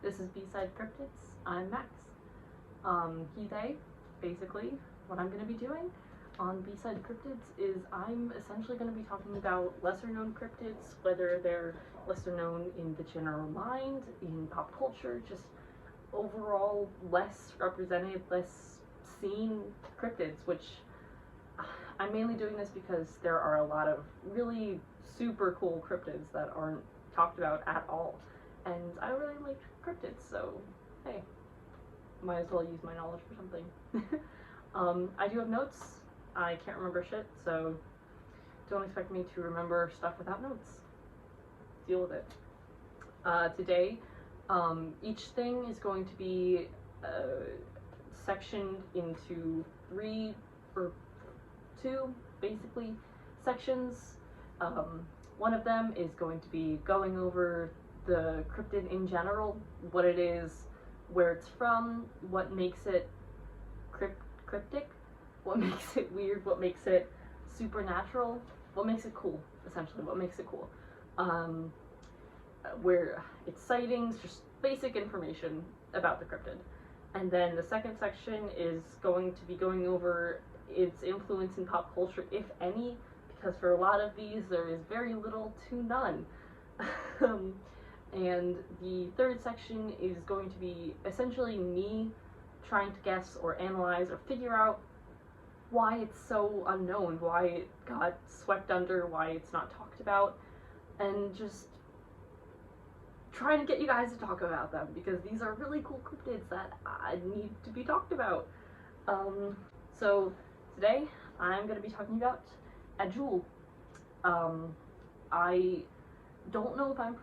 This is B-Side Cryptids. I'm Max. He, they, basically, what I'm going to be doing on B-Side Cryptids is I'm essentially going to be talking about lesser known cryptids, whether they're lesser known in the general mind, in pop culture, just overall less represented, less seen cryptids, which I'm mainly doing this because there are a lot of really super cool cryptids that aren't talked about at all. And I really like cryptids, so hey, might as well use my knowledge for something. I do have notes. I can't remember shit, so don't expect me to remember stuff without notes. Deal with it. Today, each thing is going to be sectioned into two, basically, sections. One of them is going to be going over the cryptid in general, what it is, where it's from, what makes it cryptic, what makes it weird, what makes it supernatural, what makes it cool, essentially, what makes it cool. Where its sightings, just basic information about the cryptid. And then the second section is going to be going over its influence in pop culture, if any, because for a lot of these there is very little to none. And the third section is going to be essentially me trying to guess or analyze or figure out why it's so unknown, why it got swept under, why it's not talked about, and just trying to get you guys to talk about them, because these are really cool cryptids that need to be talked about. So today I'm going to be talking about Adjule. I don't know if I'm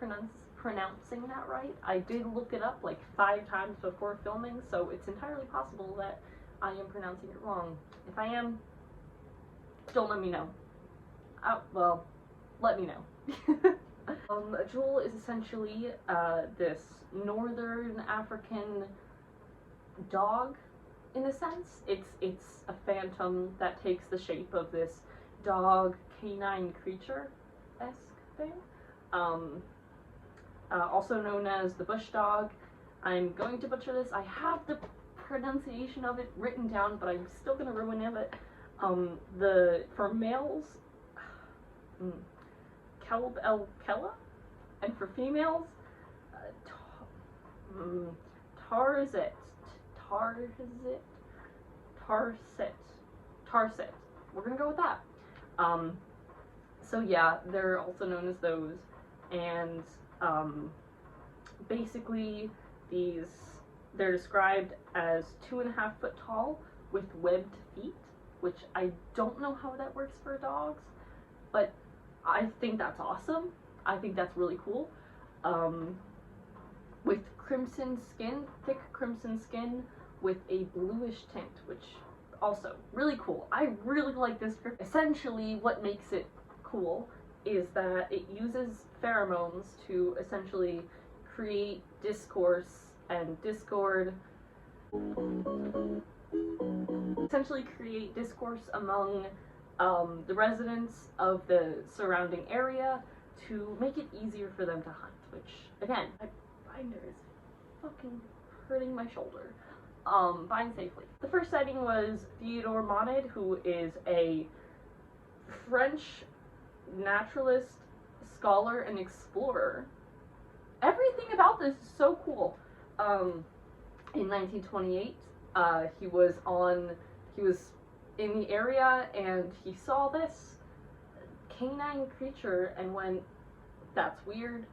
pronouncing that right. I did look it up like 5 times before filming, so it's entirely possible that I am pronouncing it wrong. If I am, don't let me know. Well, let me know. Adjule is essentially this northern African dog, in a sense. It's a phantom that takes the shape of this dog canine creature-esque thing. Also known as the bush dog. I'm going to butcher this. I have the pronunciation of it written down, but I'm still gonna ruin it. For males, Kelb el Kella, and for females, Tarset. We're gonna go with that. So yeah, they're also known as those, and basically they're described as 2.5 foot tall with webbed feet, which I don't know how that works for dogs, but I think that's awesome. I think that's really cool. With crimson skin, thick crimson skin with a bluish tint, which also really cool. I really like this cryptid. Essentially, what makes it cool is that it uses pheromones to essentially create discourse and discord. Essentially create discourse among the residents of the surrounding area to make it easier for them to hunt, which, again, my binder is fucking hurting my shoulder. Buying safely. The first sighting was Theodore Monod, who is a French naturalist, scholar, and explorer. Everything about this is so cool. In 1928, he was in the area and he saw this canine creature and went, "That's weird.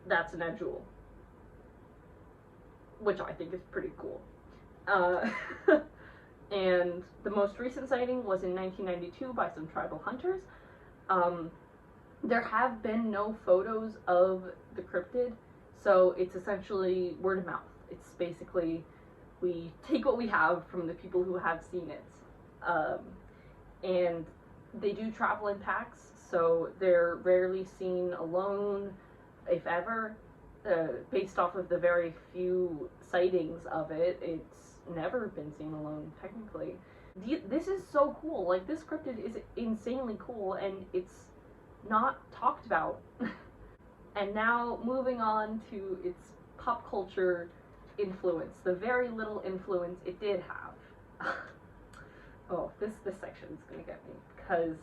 That's an Adjule," which I think is pretty cool. And the most recent sighting was in 1992 by some tribal hunters. There have been no photos of the cryptid, so it's essentially word of mouth. It's basically, we take what we have from the people who have seen it. And they do travel in packs, so they're rarely seen alone, if ever. Based off of the very few sightings of it, it's never been seen alone, technically. This is so cool. Like, this cryptid is insanely cool, and it's not talked about. And now, moving on to its pop culture influence, the very little influence it did have. Oh, this section is gonna get me, because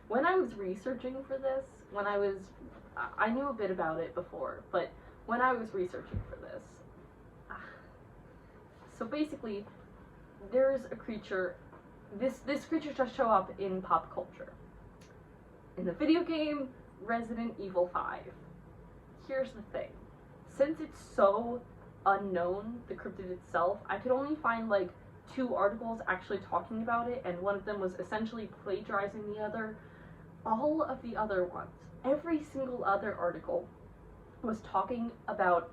when I was researching for this, I knew a bit about it before, but when I was researching for this, so basically, there's a creature, this creature does show up in pop culture. In the video game, Resident Evil 5. Here's the thing. Since it's so unknown, the cryptid itself, I could only find like 2 articles actually talking about it, and one of them was essentially plagiarizing the other. All of the other ones, every single other article, was talking about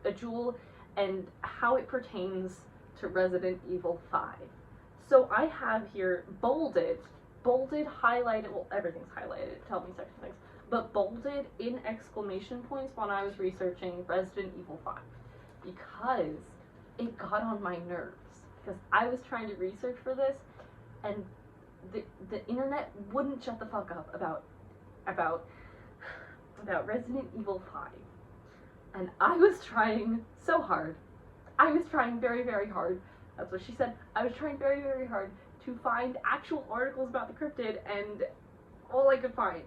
Adjule and how it pertains to Resident Evil 5. So I have here bolded, highlighted, well, everything's highlighted, tell me section things, but bolded in exclamation points when I was researching Resident Evil 5, because it got on my nerves, because I was trying to research for this, and the internet wouldn't shut the fuck up about Resident Evil 5. And I was trying so hard. I was trying very, very hard. That's what she said. I was trying very, very hard to find actual articles about the cryptid, and all I could find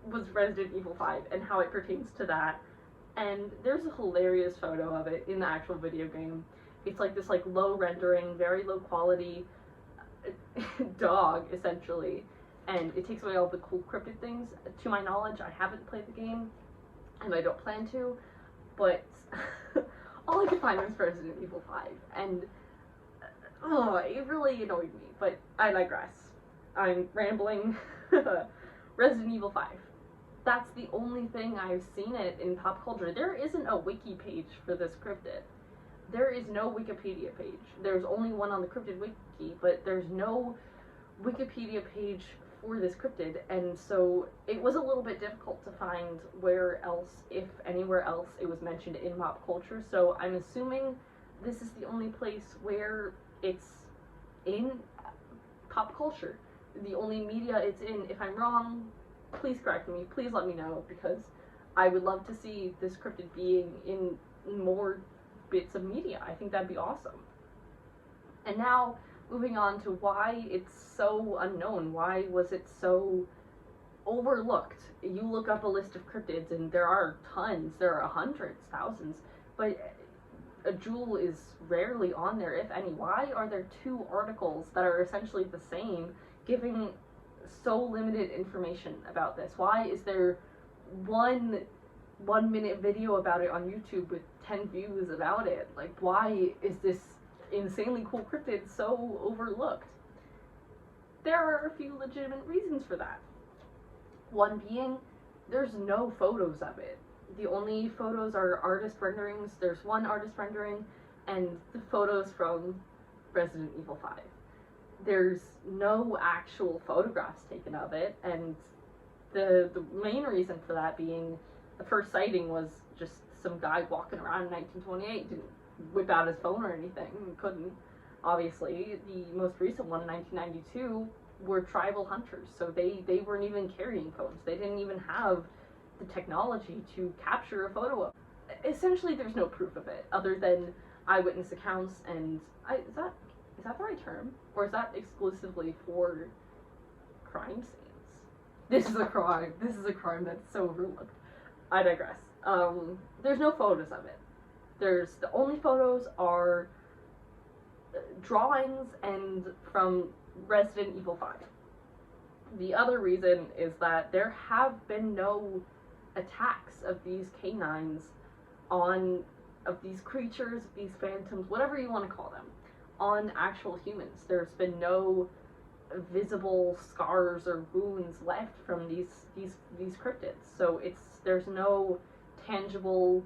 was Resident Evil 5 and how it pertains to that. And there's a hilarious photo of it in the actual video game. It's like this like low rendering, very low quality dog, essentially. And it takes away all the cool cryptid things. To my knowledge, I haven't played the game, and I don't plan to, but all I could find was Resident Evil 5, and it really annoyed me, but I digress. I'm rambling. Resident Evil 5. That's the only thing I've seen it in pop culture. There isn't a wiki page for this cryptid. There is no Wikipedia page. There's only one on the cryptid wiki, but there's no Wikipedia page for this cryptid, and so it was a little bit difficult to find where else, if anywhere else, it was mentioned in pop culture. So I'm assuming this is the only place where it's in pop culture, the only media it's in. If I'm wrong, please correct me, please let me know, because I would love to see this cryptid being in more bits of media. I think that'd be awesome. And now, moving on to why it's so unknown. Why was it so overlooked? You look up a list of cryptids and there are tons, there are hundreds, thousands, but Adjule is rarely on there, if any. Why are there 2 articles that are essentially the same, giving so limited information about this? Why is there one 1-minute video about it on YouTube with 10 views about it? Like, why is this insanely cool cryptid so overlooked? There are a few legitimate reasons for that. One being, there's no photos of it. The only photos are artist renderings. There's one artist rendering, and the photos from Resident Evil 5. There's no actual photographs taken of it, and the main reason for that being, the first sighting was just some guy walking around in 1928, didn't whip out his phone or anything, couldn't. Obviously, the most recent one in 1992 were tribal hunters, so they weren't even carrying phones. They didn't even have the technology to capture a photo of it. Essentially, there's no proof of it, other than eyewitness accounts, and is that the right term? Or is that exclusively for crime scenes? This is a crime. This is a crime that's so overlooked. I digress. There's no photos of it. The only photos are drawings and from Resident Evil 5. The other reason is that there have been no attacks of these canines of these creatures, these phantoms, whatever you want to call them, on actual humans. There's been no visible scars or wounds left from these cryptids. So there's no tangible,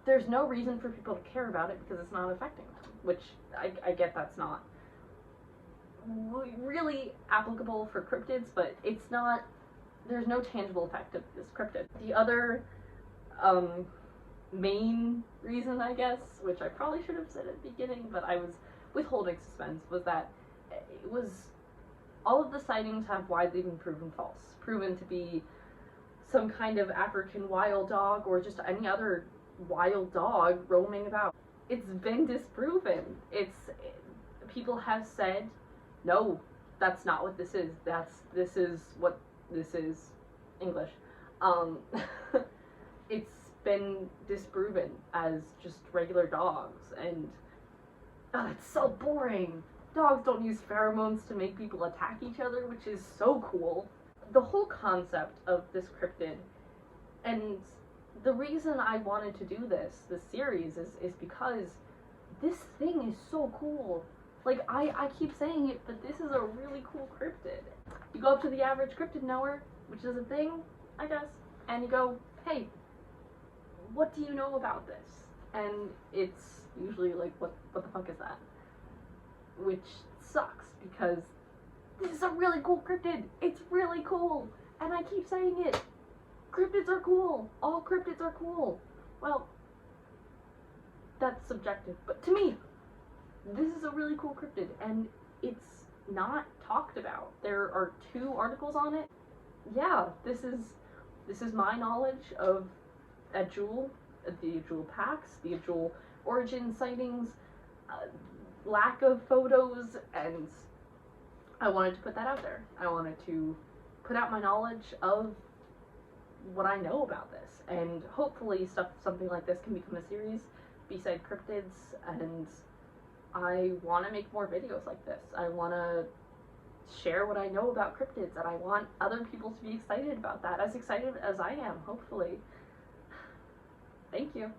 there's no reason for people to care about it because it's not affecting them, which I get that's not really applicable for cryptids, but it's not, there's no tangible effect of this cryptid. The other main reason, I guess, which I probably should have said at the beginning, but I was withholding suspense, was that it was, all of the sightings have widely been proven false, proven to be some kind of African wild dog or just any other wild dog roaming about. It's been disproven. People have said, no, that's not what this is. This is what this is. English. It's been disproven as just regular dogs, and it's so boring. Dogs don't use pheromones to make people attack each other, which is so cool. The whole concept of this cryptid, and the reason I wanted to do this series is because this thing is so cool. Like, I keep saying it, but this is a really cool cryptid. You go up to the average cryptid knower, which is a thing, I guess, and you go, hey, what do you know about this? And it's usually like, what the fuck is that? Which sucks, because this is a really cool cryptid. It's really cool, and I keep saying it. Cryptids are cool. All cryptids are cool. Well, that's subjective, but to me, this is a really cool cryptid, and it's not talked about. There are 2 articles on it. Yeah, this is my knowledge of Adjule, the Adjule packs, the Adjule origin sightings, lack of photos, and I wanted to put that out there. I wanted to put out my knowledge of what I know about this, and hopefully something like this can become a series, B-Side Cryptids, and I want to make more videos like this. I want to share what I know about cryptids, and I want other people to be excited about that, as excited as I am, hopefully. Thank you.